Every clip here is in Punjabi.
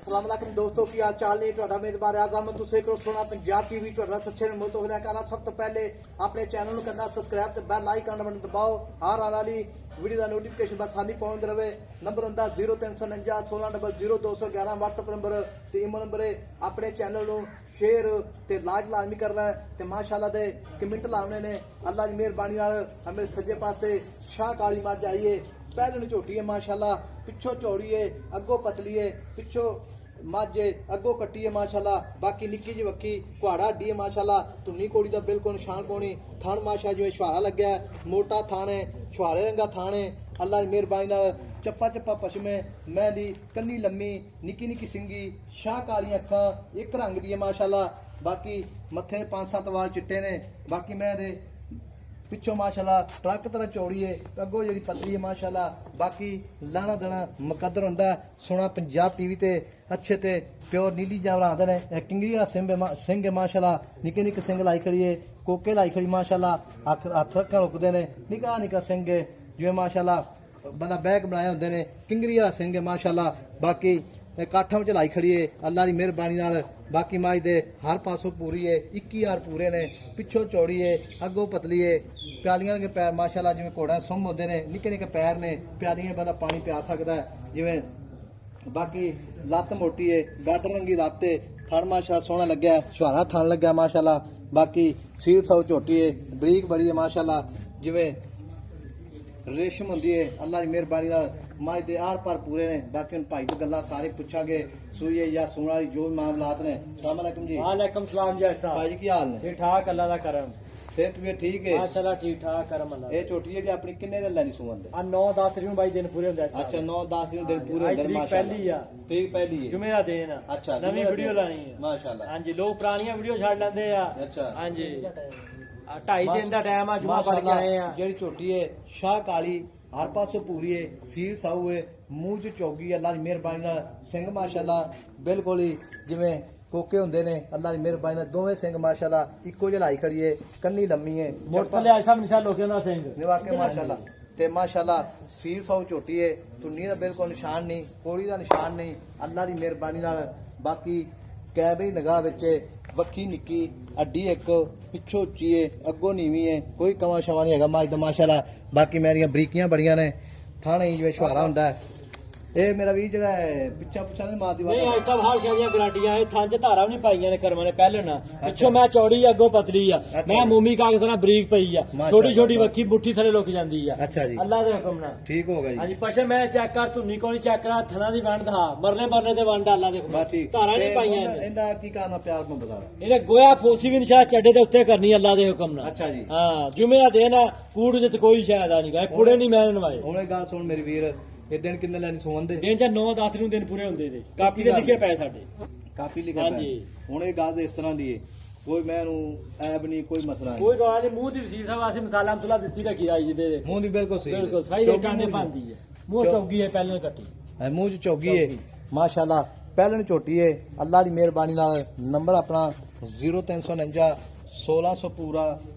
अस्सलाम वालेकुम दोस्तों की हाल चाल ने ਤੁਹਾਡਾ ਮੇਜ਼ਬਾਨ ਆਜ਼ਮ ਤੁਸੀਂ ਕਰੋ ਸੁਣਾ ਪੰਜਾਬ ਟੀਵੀ ਤੁਹਾਡਾ ਸੱਚੇ ਨੂੰ ਤੋਂ ਹੋਇਆ ਕਰਨਾ ਸਭ ਤੋਂ ਪਹਿਲੇ ਆਪਣੇ ਚੈਨਲ ਨੂੰ ਕਰਨਾ ਸਬਸਕ੍ਰਾਈਬ ਤੇ ਬੈਲ ਆਈਕਨ ਬਟਨ ਦਬਾਓ ਹਰ ਆਉਣ ਵਾਲੀ ਵੀਡੀਓ ਦਾ ਨੋਟੀਫਿਕੇਸ਼ਨ ਬਸ ਸਾਨੀ ਪਹੁੰਚਦਾ ਰਹੇ ਨੰਬਰ ਹੁੰਦਾ 0349 16000211 WhatsApp ਨੰਬਰ ਤੇ ਈਮੇਲ ਨੰਬਰ ਹੈ ਆਪਣੇ ਚੈਨਲ ਨੂੰ शेयर ते लाइक लाजमी करना है ते माशाल्लाह दे कमेंट लाने ने अल्लाह की मेहरबानी नाल हमें सज्जे पासे शाह काली मझ आई है पहले नु झोटी है माशाल्लाह पिछो चौड़ी है अगो पतली है पिछो मझ अगो कट्टी है माशाल्लाह बाकी निक्की जी वक्की कुहाड़ा हड्डी है माशाल्लाह धुनी कोड़ी दा बिल्कुल निशान कोनी थान माशा जिवें छुहारा लग्या मोटा थान है छुहारे रंगा थान है अल्लाह की मेहरबानी नाल चप्पा चप्पा पशमे मैं दी कन्नी लम्मी निक्की निक्की सिंगी शाह काली अखा एक रंग दी है माशाल्लाह बाकी मत्थे 5-7 वाल चिट्टे ने बाकी मैं दे पिछों माशाल्लाह ट्रक तरह चौड़ी है अगो जी पतली है माशाल्लाह बाकी लाना देना मुकद्दर हुंदा सोना पंजाब टीवी ते अच्छे ते प्योर नीली जानवर आंदे ने किंगरी वाला सिंह है माशाल्लाह निक्के निक्के सिंह लाई खड़ी है कोके लाई खड़ी माशाल्लाह हथ रखा रुकदे ने निक्का निक्का सिंह है जिवें माशाल्लाह बंदा बैग बनाए होंगे ने किंगरी वाला सिंह है माशाल्लाह बाकी काठा में लाई खड़ी है अल्लाह की मेहरबानी नाल बाकी माई दे हर पासों पूरी है 21,000 पूरे ने पिछों चौड़ी है अगों पतली है प्यालियां के पैर माशाल्लाह जिवें घोड़ा सुम होंदे ने निक्के निक्के पैर ने प्यालियां बंदा पानी पिया सकदा है जिवें बाकी लत्त मोटी है गाडर रंगी लत्त है थन माशाल्लाह सोहना लग्या छुहारा थन लग्या माशाल्लाह बाकी सील सौ झोटी है बरीक बड़ी है माशाल्लाह जिवें रेशम होंदी है अल्लाह की मेहरबानी नाल माई दे आर पार पूरे ने बाकी भाई तो गल्लां सारे पूछांगे सूई है या सूण वाली जो भी मामलात ने अस्सलाम वालेकुम जी वालेकुम सलाम जैसा भाई की हाल ने ठीक ठाक अल्लाह दा करम सेहत भी ठीक है माशाल्लाह ठीक ठाक करम अल्लाह ये छोटी जेडी अपनी किन्ने दिन लैनी सूवन दे आ 9-10 तरीक ਨੂੰ ਬਾਈ ਦਿਨ ਪੂਰੇ ਹੁੰਦੇ ਆ अच्छा 9-10 दिन पूरे होंदे तरीक माशाल्लाह पहली आ ठीक पहली है ਜੁਮੇ ਦਾ ਦਿਨ ਆ अच्छा ਨਵੀਂ ਵੀਡੀਓ ਲਾਣੀ ਹੈ माशाल्लाह ਹਾਂਜੀ ਲੋਕ ਪੁਰਾਣੀਆਂ ਵੀਡੀਓ ਛੱਡ ਲੈਂਦੇ ਆ अच्छा ਹਾਂਜੀ 2.5 ਦਿਨ ਦਾ ਟਾਈਮ ਆ ਜੁਮਾ ਪੜ ਕੇ ਆਏ ਆ जेडी छोटी है शाह काली हर पासों पूरी है सील साऊ है मूंह च चौगी अल्लाह की मेहरबानी नाल सिंह माशाल्लाह बिल्कुल ही जिवें कोके हुंदे ने अल्लाह की मेहरबानी नाल दोवें सिंह माशाल्लाह इक्को जलाई खड़ी है कन्नी लम्मी है मोटले ऐसा निशान लोके ना सिंह निवाके माशाल्लाह ते माशाल्लाह सील साऊ छोटी है टुन्नी दा बिल्कुल निशान नहीं कोड़ी दा निशान नहीं अल्लाह की मेहरबानी नाल बाकी कैबरी निगाह विच वक्की निक्की अड्डी एक पिछो उच्ची है अगो नीवी है कोई कमा शवा नहीं है मज तो माशाल्लाह बाकी मेरिया बरीकियां बड़ियां ने थाने जिवें छुहारा हुंदा है ਇਹ ਮੇਰਾ ਵੀ ਜਿਹੜਾ ਪਿੱਛਾ ਪੁੱਛਾ ਨਹੀਂ ਮਾਰਦੀ ਨਹੀਂ ਭਾਈ ਸਾਹਿਬ ਹਰ ਸ਼ੈ ਦੀਆਂ ਗਾਰੰਟੀਆਂ ਇਹ ਥਾਂ 'ਚ ਧਾਰਾਂ ਵੀ ਨਹੀਂ ਪਾਈਆਂ ਨੇ ਕਰਮਾਂ ਨੇ ਪਹਿਲੇ ਨਾ ਪਿੱਛੋਂ ਮੈਂ ਚੌੜੀ ਆ ਅੱਗੋਂ ਪਤਲੀ ਆ ਮੈਂ ਮੂਮੀ ਕਾਗਜ਼ ਨਾਲ ਬਰੀਕ ਪਈ ਆ ਛੋਟੀ ਛੋਟੀ ਵੱਖੀ ਮੁੱਠੀ ਥੱਲੇ ਲੁਕ ਜਾਂਦੀ ਆ ਅੱਛਾ ਜੀ ਅੱਲਾਹ ਦੇ ਹੁਕਮ ਨਾਲ ਠੀਕ ਹੋ ਗਿਆ ਜੀ ਹਾਂਜੀ ਪਛੇ ਮੈਂ ਚੈੱਕ ਕਰ ਧੁੰਨੀ ਕੋਣੀ ਚੈੱਕ ਕਰਾ ਥਣਾ ਦੀ ਵੰਡ ਦਾ ਮਰਲੇ ਮਰਲੇ ਤੇ ਵੰਡ ਅੱਲਾਹ ਦੇ ਹੁਕਮ ਬਸ ਠੀਕ ਧਾਰਾਂ ਨਹੀਂ ਪਾਈਆਂ ਇਹਦਾ ਕੀ ਕਰਨਾ ਪਿਆਰ ਨੂੰ ਬਤਾ ਇਹਨੇ ਗੋਇਆ ਫੋਸੀ ਵੀ ਨਿਸ਼ਾ ਚੱਡੇ ਦੇ ਉੱਤੇ ਕਰਨੀ ਅੱਲਾਹ ਦੇ ਹੁਕਮ ਨਾਲ ਅੱਛਾ ਜੀ ਹਾਂ ਜੁਮੇ ਦਾ ਦਿਨ ਆ ਕੂੜ ਜਿੱਤ ਕੋਈ ਸ਼ਾਇਦਾ ਨਹੀਂ ਗਾ ਪੁੜੇ ਨਹੀਂ ਮੈਂ ਨਵਾਏ ਹੁਣ ਇਹ ਗੱਲ ਸੁਣ ਮੇਰੀ ਵੀਰ ਇਹ ਦਿਨ ਕਿੰਨੇ ਲੈਣੀ ਸੁਣ ਦੇ ਦਿਨ ਚ 9-10 ਨੂੰ ਦਿਨ ਪੂਰੇ ਹੁੰਦੇ ਨੇ ਕਾਪੀ ਤੇ ਲਿਖੇ ਪਏ ਸਾਡੇ ਕਾਪੀ ਲਿਖਿਆ ਹਾਂਜੀ ਹੁਣ ਇਹ ਗੱਲ ਇਸ ਤਰ੍ਹਾਂ ਦੀ ਹੈ ਕੋਈ ਮੈਨੂੰ ਐਬ ਨਹੀਂ ਕੋਈ ਮਸਲਾ ਨਹੀਂ ਕੋਈ ਗੱਲ ਨਹੀਂ ਮੂੰਹ ਦੀ ਵਸੀਰ ਸਾਹਿਬ ਆਸੇ ਮਸਾਲਾ ਮਸਲਾ ਦਿੱਤੀ ਰੱਖੀ ਆਈ ਜਿਹਦੇ ਮੂੰਹ ਦੀ ਬਿਲਕੁਲ ਸਹੀ ਬਿਲਕੁਲ ਸਹੀ ਦੇ ਟਾਂਡੇ ਪਾਉਂਦੀ ਹੈ ਮੂੰਹ ਚੌਗੀ ਹੈ ਪਹਿਲਾਂ ਕੱਟੀ ਮੂੰਹ ਚ ਚੌਗੀ ਹੈ ਮਾਸ਼ਾਅੱਲਾ ਪਹਿਲਣ ਝੋਟੀ ਹੈ ਅੱਲਾਹ ਦੀ ਮਿਹਰਬਾਨੀ ਨਾਲ ਨੰਬਰ ਆਪਣਾ 0349 1600 ਪੂਰਾ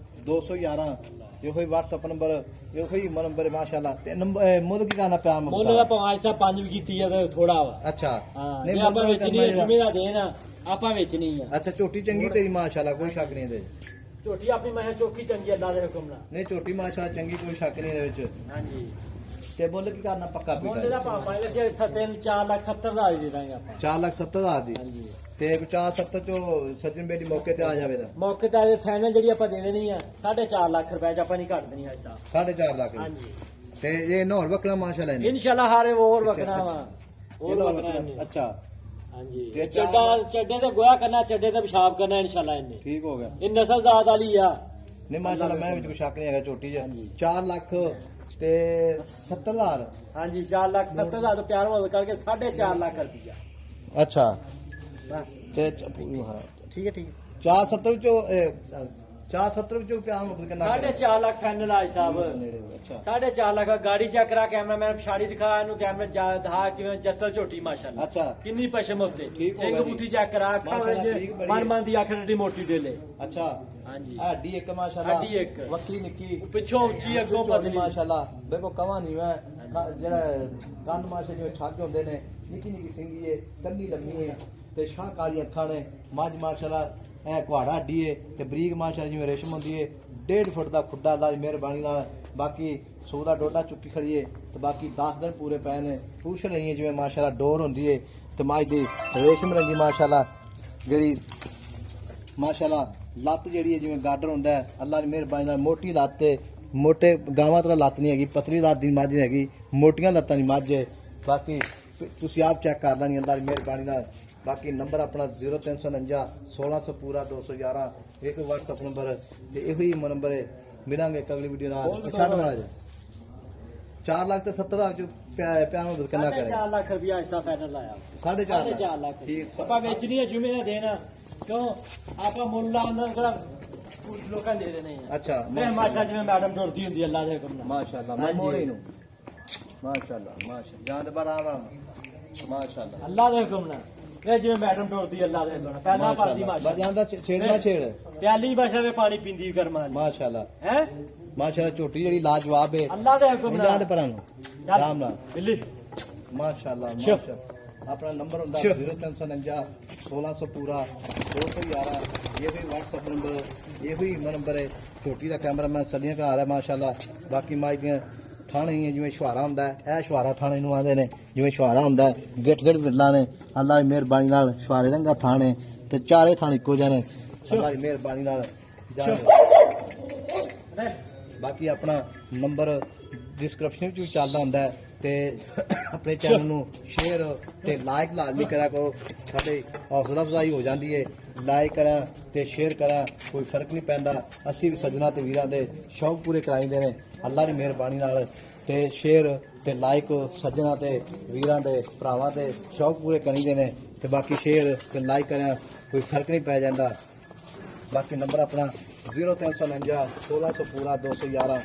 211 ਇਹੋ ਹੀ WhatsApp ਨੰਬਰ ਇਹੋ ਹੀ ਨੰਬਰ ਹੈ ਮਾਸ਼ਾਅੱਲਾ ਤੇ ਨੰਬਰ ਮੁੱਲ ਕੀ ਕਰਨਾ ਪਿਆ ਮੁੱਲ ਦਾ ਭਾਵੇਂ ਸਾਹਿਬ 5 ਵੀ ਕੀਤੀ ਆ ਤੇ ਥੋੜਾ ਵਾ ਅੱਛਾ ਨਹੀਂ ਆਪਾਂ ਵੇਚਣੀ ਜੁਮੇ ਦਾ ਦੇਣ ਆਪਾਂ ਵੇਚਣੀ ਆ ਅੱਛਾ ਝੋਟੀ ਚੰਗੀ ਤੇਰੀ ਮਾਸ਼ਾਅੱਲਾ ਕੋਈ ਸ਼ੱਕ ਨਹੀਂ ਇਹਦੇ ਝੋਟੀ ਆਪਣੀ ਮੈਂ ਚੌਕੀ ਚੰਗੀ ਅੱਲਾ ਦੇ ਹੁਕਮ ਨਾਲ ਨਹੀਂ ਝੋਟੀ ਮਾਸ਼ਾਅੱਲਾ ਚੰਗੀ ਕੋਈ ਸ਼ੱਕ ਨਹੀਂ ਇਹਦੇ ਵਿੱਚ ਹਾਂਜੀ ਤੇ ਮੁੱਲ ਕੀ ਕਰਨਾ ਪੱਕਾ ਮੁੱਲ ਦਾ ਭਾਵੇਂ ਲੱਗੇ 4,70,000 ਦਾ ਦੇ ਦਾਂਗੇ ਆਪਾਂ 4,70,000 ਦੀ ਹਾਂਜੀ ਤੇ 50-70 ਚੋਂ ਸੱਜਣ ਬੇਲੀ ਮੌਕੇ ਤੇ ਆ ਜਾਵੇ ਤਾਂ ਮੌਕੇ ਤੇ ਫਾਈਨਲ ਜਿਹੜੀ ਆਪਾਂ ਦੇ ਦੇਣੀ ਆ 4.5 ਲੱਖ ਰੁਪਏ ਚ ਆਪਾਂ ਨਹੀਂ ਘੱਟ ਦੇਣੀ ਅੱਜ ਸਾਹਿਬ 4.5 ਲੱਖ ਹਾਂਜੀ ਤੇ ਇਹ ਨੌਰ ਵਕਣਾ ਮਾਸ਼ਾਅੱਲਾ ਇਹਨੇ ਇਨਸ਼ਾਅੱਲਾ ਹਾਰੇ ਹੋਰ ਵਕਣਾ ਵਾ ਹੋਰ ਵਕਣਾ ਇਹਨੇ ਅੱਛਾ ਹਾਂਜੀ ਤੇ ਚੱਡੇ ਤੇ ਗੋਇਆ ਕਰਨਾ ਚੱਡੇ ਤੇ ਪਿਸ਼ਾਬ ਕਰਨਾ ਇਨਸ਼ਾਅੱਲਾ ਇਹਨੇ ਠੀਕ ਹੋ ਗਿਆ ਇਹ ਨਸਲ ਜ਼ਾਤ ਵਾਲੀ ਆ ਨਹੀਂ ਮਾਸ਼ਾਅੱਲਾ ਮੈਂ ਵਿੱਚ ਕੋਈ ਸ਼ੱਕ ਨਹੀਂ ਹੈਗਾ ਝੋਟੀ ਹਾਂਜੀ। 4 ਲੱਖ ਤੇ 70,000 ਹਾਂਜੀ 4,70,000 ਤੋਂ ਪਿਆਰ ਹੋਣ ਕਰਕੇ 4.5 ਲੱਖ ਰੁਪਇਆ ਅੱਛਾ ਬਸ ਤੇ ਠੀਕ ਹੈ 470 ਚੋਂ 470 ਚੋਂ ਪਿਆਰ ਮੁੱਕ ਕਿੰਨਾ 4.5 ਲੱਖ ਫਾਈਨਲ ਆਜ ਸਾਹਿਬ ਨੇੜੇ ਅੱਛਾ 4.5 ਲੱਖ ਗਾੜੀ ਚੈੱਕ ਕਰਾ ਕੈਮਰਾਮੈਨ ਪਛਾੜੀ ਦਿਖਾ ਇਹਨੂੰ ਕੈਮਰਾ ਦਿਖਾ ਕਿਵੇਂ ਜੱਤਲ ਝੋਟੀ ਮਾਸ਼ਾਅੱਲਾ ਅੱਛਾ ਕਿੰਨੀ ਪਸ਼ਮ ਉੱਤੇ ਠੀਕ ਹੋ ਸਿੰਘ ਗਿਆ ਜੀ। ਬੂਥੀ ਚੈੱਕ ਕਰਾ ਅੱਖਾਂ ਮਾਸ਼ਾਅੱਲਾ ਠੀਕ ਵਿੱਚ ਬੜੀ ਮਨ ਦੀ ਅੱਖ ਡੱਡੀ ਮੋਟੀ ਡੇਲੇ ਅੱਛਾ ਹਾਂਜੀ ਹੱਡੀ ਇੱਕ ਮਾਸ਼ਾਅੱਲਾ ਹੱਡੀ ਇੱਕ। ਵੱਖੀ ਨਿੱਕੀ ਪਿੱਛੋਂ ਉੱਚੀ ਅੱਗੋਂ ਝੋਟੀ ਪਤਲੀ ਮਾਸ਼ਾਅੱਲਾ ਦੇਖੋ ਕਵਾ ਨਹੀਂ ਮੈਂ ਜਿਹੜਾ ਕੰਨ ਮਾਸ਼ਾ ਜਿਵੇਂ ਛੱਜ ਹੁੰਦੇ ਨੇ ਨਿੱਕੀ ਨਿੱਕੀ ਸਿੰਗੀ ਹੈ, ਕੰਨੀ ਲੰਮੀ ਹੈ ਤੇ ਸ਼ਾਹ ਕਾਲੀ ਅੱਖਾਂ ਨੇ। ਮੱਝ ਮਾਸ਼ਾਅੱਲਾ ਐ ਕੁਹਾੜਾ ਹੱਡੀ ਹੈ ਤੇ ਬਰੀਕ ਮਾਸ਼ਾਅੱਲਾ ਜਿਵੇਂ ਰੇਸ਼ਮ ਹੁੰਦੀ ਹੈ। 1.5 ਫੁੱਟ ਦਾ ਖੁੱਡਾ ਅੱਲਾ ਦੀ ਮਿਹਰਬਾਨੀ ਨਾਲ। ਬਾਕੀ ਸੋ ਦਾ ਡੋਡਾ ਚੁੱਕੀ ਖੜੀ ਹੈ ਤੇ ਬਾਕੀ 10 ਦਿਨ ਪੂਰੇ ਪਏ ਨੇ। ਪੂਛ ਰਹੀ ਹੈ ਜਿਵੇਂ ਮਾਸ਼ਾਅੱਲਾ ਡੋਰ ਹੁੰਦੀ ਹੈ ਤੇ ਮੱਝ ਦੀ ਰੇਸ਼ਮ ਰੰਗੀ ਮਾਸ਼ਾਅੱਲਾ ਜਿਹੜੀ ਮਾਸ਼ਾਅੱਲਾ ਲੱਤ ਜਿਹੜੀ ਹੈ ਜਿਵੇਂ ਗਾਡਰ ਹੁੰਦਾ ਹੈ। ਅੱਲਾ ਦੀ ਮਿਹਰਬਾਨੀ ਨਾਲ ਮੋਟੀ ਲੱਤ ਹੈ, ਮੋਟੇ ਗਾਵਾਂ ਤਰ੍ਹਾਂ ਲੱਤ ਨਹੀਂ ਹੈਗੀ, ਪਤਲੀ ਲੱਤ ਦੀ ਮੱਝ ਹੈਗੀ, ਮੋਟੀਆਂ ਲੱਤਾਂ ਦੀ ਮੱਝ ਹੈ। ਬਾਕੀ ਤੁਸੀਂ ਆਪ ਚੈੱਕ ਕਰ ਲੈਣੀ ਅੱਲਾ ਦੀ ਮਿਹਰਬਾਨੀ ਨਾਲ। ਬਾਕੀ ਨੰਬਰ ਆਪਣਾ 0349 1600 ਪੂਰਾ 211 ਇੱਕ WhatsApp ਨੰਬਰ ਤੇ ਇਹੋ ਹੀ ਨੰਬਰ ਹੈ। ਮਿਲਾਂਗੇ ਅਗਲੀ ਵੀਡੀਓ ਨਾਲ। ਛੱਡ ਮਾਰਾ ਜੀ 4 ਲੱਖ ਤੇ 70 ਹਜ਼ਾਰ ਚ ਪਿਆ ਨੂੰ ਕਿੰਨਾ ਕਰੇ? 4 ਲੱਖ ਰੁਪਇਆ ਹਿੱਸਾ ਫਾਈਨਲ ਲਾਇਆ। 4.5 ਲੱਖ ਠੀਕ। ਆਪਾਂ ਵੇਚਣੀ ਹੈ ਜੁਮੇ ਦਾ ਦੇਣਾ ਕਿਉਂ ਆਪਾਂ ਮੁੱਲ ਲਾਉਂਦਾ ਕਿਹੜਾ ਲੋਕਾਂ ਦੇ ਦੇਣੇ ਆ। ਅੱਛਾ ਮੈਂ ਮਾਸ਼ਾ ਜਿਵੇਂ ਮੈਡਮ ਟੁਰਦੀ ਹੁੰਦੀ ਅੱਲਾ ਦੇ ਹੁਕਮ ਨਾਲ। ਮਾਸ਼ਾਅੱਲਾ ਮੈਂ ਮੋੜੇ ਨੂੰ ਮਾਸ਼ਾਅੱਲਾ ਮਾਸ਼ਾਅੱਲਾ ਜਾਨ ਦੇ ਬਾਰਾ ਆਰਾਮ ਮਾਸ਼ਾਅੱਲਾ ਅੱਲਾ ਦੇ ਹੁਕਮ ਨਾਲ। ਇਹ ਜਿਵੇਂ ਮੈਡਮ ਟੁਰਦੀ ਅੱਲਾ ਦੇ ਹੁਕਮ ਨਾਲ ਪਹਿਲਾਂ ਭਰਦੀ ਮਾਸ਼ਾ ਜਾਂਦਾ ਛੇੜਨਾ ਛੇੜ ਪਿਆਲੀ ਭਾਸ਼ਾ ਵਿੱਚ ਪਾਣੀ ਪੀਂਦੀ ਕਰਮਾਂ ਮਾਸ਼ਾਅੱਲਾ ਹੈ। ਮਾਸ਼ਾਅੱਲਾ ਝੋਟੀ ਜਿਹੜੀ ਲਾਜਵਾਬ ਹੈ ਅੱਲਾ ਦੇ ਹੁਕਮ ਜਾਨ ਨਾਲ। ਦੇ ਪਰਾਂ ਨੂੰ ਆਰਾਮ ਨਾਲ ਬਿੱਲੀ ਮਾਸ਼ਾਅੱਲਾ ਮਾਸ਼ਾਅੱਲਾ। ਆਪਣਾ ਨੰਬਰ ਹੁੰਦਾ 0349 1600 ਪੂਰਾ 211 ਇਹ ਵੀ WhatsApp ਨੰਬਰ ਇਹ ਵੀ ਨੰਬਰ ਹੈ। ਝੋਟੀ ਦਾ ਕੈਮਰਾਮੈਨ ਸਲੀਆਂ ਘਰ ਹੈ ਮਾਸ਼ਾਅੱਲਾ। ਬਾਕੀ ਮਾਈ ਦੀਆਂ ਥਾਣੇ ਹੀ ਜਿਵੇਂ ਸ਼ੁਹਾਰਾ ਹੁੰਦਾ ਹੈ, ਇਹ ਸ਼ੁਹਾਰਾ ਥਾਣੇ ਨੂੰ ਆਉਂਦੇ ਨੇ। ਜਿਵੇਂ ਸ਼ੁਹਾਰਾ ਹੁੰਦਾ ਹੈ ਗਿੱਟ ਗਿੱਟ ਬਿੱਲਾ ਨੇ। ਅੱਲਾ ਦੀ ਮਿਹਰਬਾਨੀ ਨਾਲ ਸ਼ੁਹਾਰੇ ਰੰਗਾ ਥਾਣੇ ਤੇ ਚਾਰੇ ਥਾਣੇ ਇੱਕੋ ਜਿਹੇ ਨੇ। ਅੱਲਾ ਦੀ ਮਿਹਰਬਾਨੀ ਨਾਲ ਬਾਕੀ ਆਪਣਾ ਨੰਬਰ ਡਿਸਕ੍ਰਿਪਸ਼ਨ ਵਿੱਚ ਵੀ ਚੱਲਦਾ ਹੁੰਦਾ ਹੈ ਤੇ ਆਪਣੇ ਚੈਨਲ ਨੂੰ ਸ਼ੇਅਰ ਤੇ ਲਾਈਕ ਲਾਜ਼ਮੀ ਕਰਿਆ ਕਰੋ। ਸਾਡੇ ਹੌਸਲਾ ਅਫਜ਼ਾਈ ਹੋ ਜਾਂਦੀ ਹੈ। ਲਾਈਕ ਕਰਾਂ ਤੇ ਸ਼ੇਅਰ ਕਰਾਂ ਕੋਈ ਫਰਕ ਨਹੀਂ ਪੈਂਦਾ। ਅਸੀਂ ਵੀ ਸੱਜਣਾ ਤੇ ਵੀਰਾਂ ਦੇ ਸ਼ੌਕ ਪੂਰੇ ਕਰਾਈਂਦੇ ਨੇ ਅੱਲਾ ਦੀ ਮਿਹਰਬਾਨੀ ਨਾਲ। ਤੇ ਸ਼ੇਅਰ ਤੇ ਲਾਈਕ ਸੱਜਣਾ ਤੇ ਵੀਰਾਂ ਦੇ ਭਰਾਵਾਂ ਦੇ ਸ਼ੌਕ ਪੂਰੇ ਕਰੀਂਦੇ ਨੇ ਤੇ ਬਾਕੀ ਸ਼ੇਅਰ ਤੇ ਲਾਈਕ ਕਰਾਂ ਕੋਈ ਫਰਕ ਨਹੀਂ ਪੈ ਜਾਂਦਾ। ਬਾਕੀ ਨੰਬਰ ਆਪਣਾ 0349 1600 ਪੂਰਾ 211